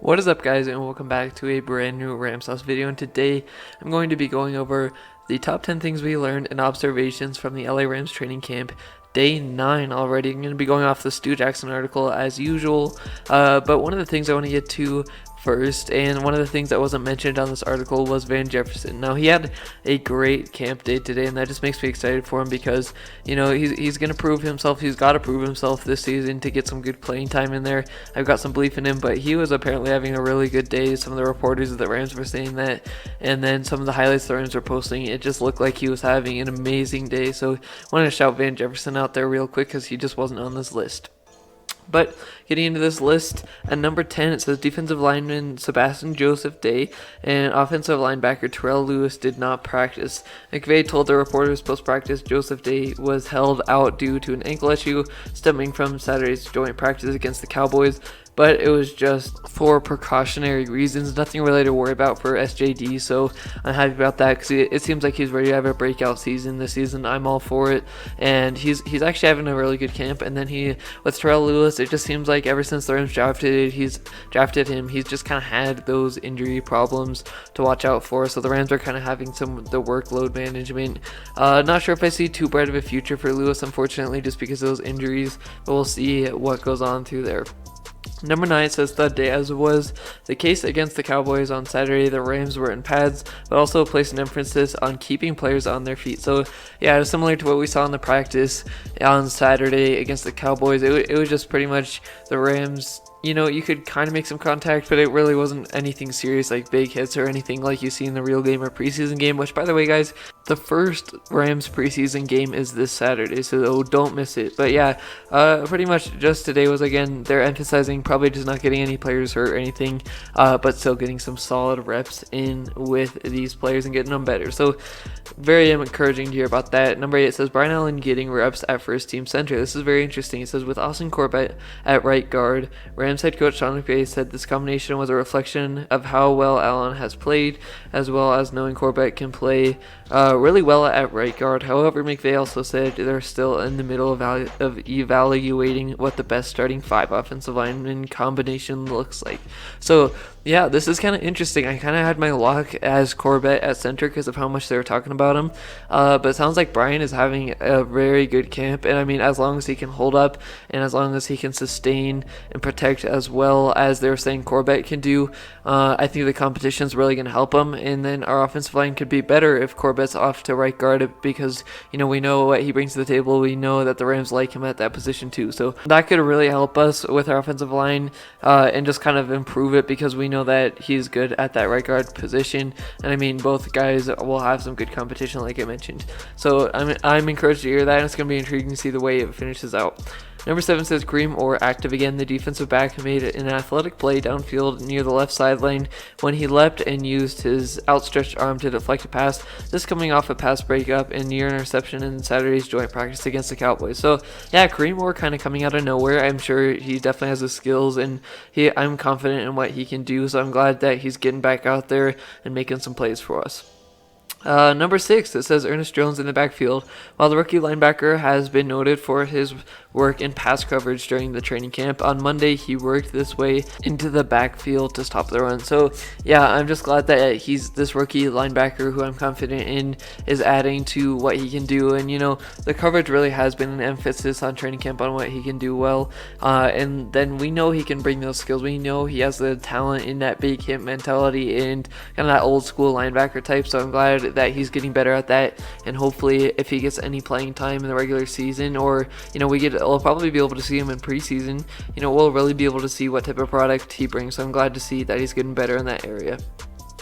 What is up, guys, and welcome back to a brand new Rams House video. And today I'm going to be going over the top 10 things we learned and observations from the LA Rams training camp. Day 9 already. I'm going to be going off the Stu Jackson article as usual, but one of the things I want to get to first, and one of the things that wasn't mentioned on this article, was Van Jefferson. Now, he had a great camp day today, and that just makes me excited for him because, you know, he's going to prove himself. He's got to prove himself this season to get some good playing time in there. I've got some belief in him, but he was apparently having a really good day. Some of the reporters of the Rams were saying that, and then some of the highlights the Rams were posting, it just looked like he was having an amazing day. So I wanted to shout Van Jefferson out there real quick because he just wasn't on this list. But getting into this list, at number 10, it says defensive lineman Sebastian Joseph Day and offensive linebacker Terrell Lewis did not practice. McVay told the reporters post-practice Joseph Day was held out due to an ankle issue stemming from Saturday's joint practice against the Cowboys, but it was just for precautionary reasons, nothing really to worry about for SJD, so I'm happy about that because it seems like he's ready to have a breakout season this season. I'm all for it, and he's actually having a really good camp. And then with Terrell Lewis, it just seems like ever since the Rams drafted him, he's just kind of had those injury problems to watch out for, so the Rams are kind of having some of the workload management. Not sure if I see too bright of a future for Lewis, unfortunately, just because of those injuries, but we'll see what goes on through there. Number 9 says that day, as was the case against the Cowboys on Saturday, the Rams were in pads, but also placed an emphasis on keeping players on their feet. So yeah, similar to what we saw in the practice on Saturday against the Cowboys, it was just pretty much the Rams. You know, you could kind of make some contact, but it really wasn't anything serious like big hits or anything like you see in the real game or preseason game, which, by the way, guys, the first Rams preseason game is this Saturday, so don't miss it. But yeah, pretty much just today was, again, they're emphasizing probably just not getting any players hurt or anything, but still getting some solid reps in with these players and getting them better. So very encouraging to hear about that. Number 8 says Brian Allen getting reps at first team center. This is very interesting. It says with Austin Corbett at right guard, Rams head coach Sean McVay said this combination was a reflection of how well Allen has played, as well as knowing Corbett can play really well at right guard. However, McVay also said they're still in the middle of evaluating what the best starting 5 offensive lineman combination looks like. So yeah, this is kind of interesting. I kind of had my lock as Corbett at center because of how much they were talking about him. But it sounds like Brian is having a very good camp. And I mean, as long as he can hold up and as long as he can sustain and protect as well as they were saying Corbett can do, I think the competition is really going to help him. And then our offensive line could be better if Corbett's off to right guard because, you know, we know what he brings to the table. We know that the Rams like him at that position too. So that could really help us with our offensive line and just kind of improve it because we know that he's good at that right guard position. And I mean, both guys will have some good competition like I mentioned. So I'm encouraged to hear that, and it's going to be intriguing to see the way it finishes out. Number 7 says Kareem Orr active again. The defensive back made an athletic play downfield near the left sideline when he leapt and used his outstretched arm to deflect a pass. This coming off a pass breakup and near interception in Saturday's joint practice against the Cowboys. So yeah, Kareem Orr kind of coming out of nowhere. I'm sure he definitely has the skills, and I'm confident in what he can do. So I'm glad that he's getting back out there and making some plays for us. Number 6, it says Ernest Jones in the backfield. While the rookie linebacker has been noted for his work in pass coverage during the training camp, on Monday he worked this way into the backfield to stop the run. So yeah, I'm just glad that he's this rookie linebacker who I'm confident in is adding to what he can do. And you know, the coverage really has been an emphasis on training camp on what he can do well, and then we know he can bring those skills. We know he has the talent in that big hit mentality and kind of that old school linebacker type. So I'm glad that he's getting better at that, and hopefully if he gets any playing time in the regular season, or you know, we'll probably be able to see him in preseason, you know, we'll really be able to see what type of product he brings. So I'm glad to see that he's getting better in that area.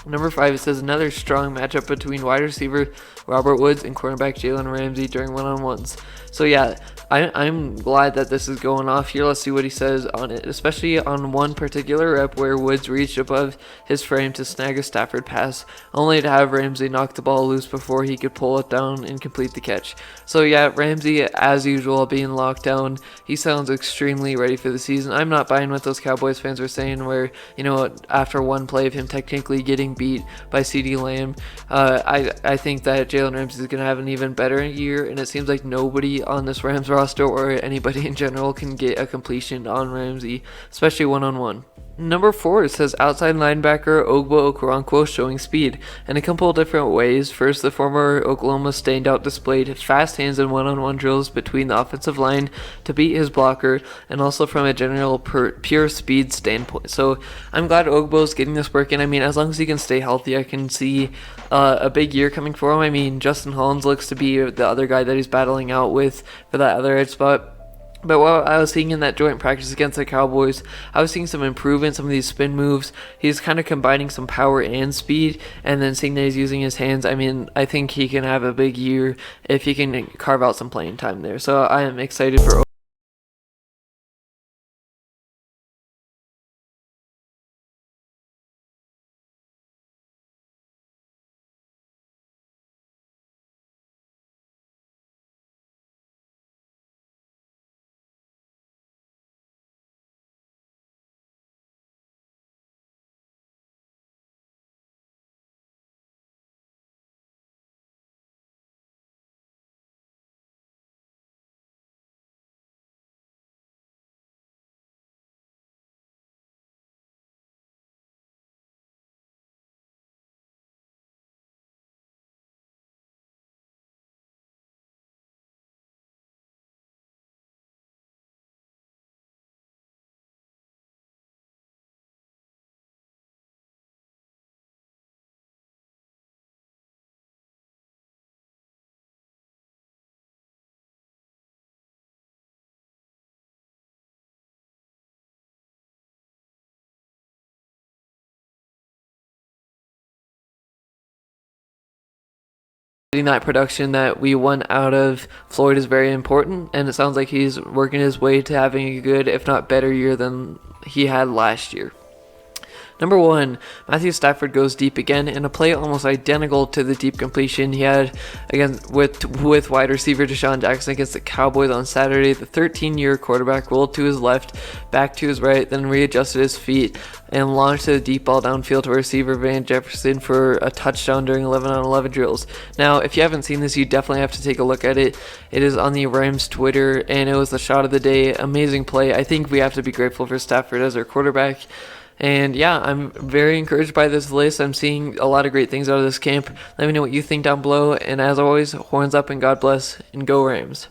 Number 5, it says another strong matchup between wide receiver Robert Woods and cornerback Jalen Ramsey during one-on-ones. So yeah, I'm glad that this is going off here. Let's see what he says on it, especially on one particular rep where Woods reached above his frame to snag a Stafford pass, only to have Ramsey knock the ball loose before he could pull it down and complete the catch. So yeah, Ramsey, as usual, being locked down. He sounds extremely ready for the season. I'm not buying what those Cowboys fans were saying where, you know, after one play of him technically getting beat by CeeDee Lamb, I think that Jalen Ramsey is going to have an even better year, and it seems like nobody on this Rams roster or anybody in general can get a completion on Ramsey, especially one-on-one. Number 4, it says outside linebacker Ogbo Okoronkwo showing speed in a couple of different ways. First, the former Oklahoma standout displayed fast hands in one-on-one drills between the offensive line to beat his blocker, and also from a general pure speed standpoint. So I'm glad Ogbo's getting this work in. I mean, as long as he can stay healthy, I can see a big year coming for him. I mean, Justin Hollins looks to be the other guy that he's battling out with for that other edge spot. But what I was seeing in that joint practice against the Cowboys, I was seeing some improvement, some of these spin moves. He's kind of combining some power and speed, and then seeing that he's using his hands. I mean, I think he can have a big year if he can carve out some playing time there. So I am excited for getting that production that we want out of Floyd is very important, and it sounds like he's working his way to having a good, if not better, year than he had last year. Number 1, Matthew Stafford goes deep again in a play almost identical to the deep completion he had against with wide receiver Deshaun Jackson against the Cowboys on Saturday. The 13-year quarterback rolled to his left, back to his right, then readjusted his feet and launched a deep ball downfield to receiver Van Jefferson for a touchdown during 11-on-11 drills. Now, if you haven't seen this, you definitely have to take a look at it. It is on the Rams Twitter, and it was the shot of the day. Amazing play. I think we have to be grateful for Stafford as our quarterback. And yeah, I'm very encouraged by this list. I'm seeing a lot of great things out of this camp. Let me know what you think down below. And as always, horns up and God bless, and go Rams.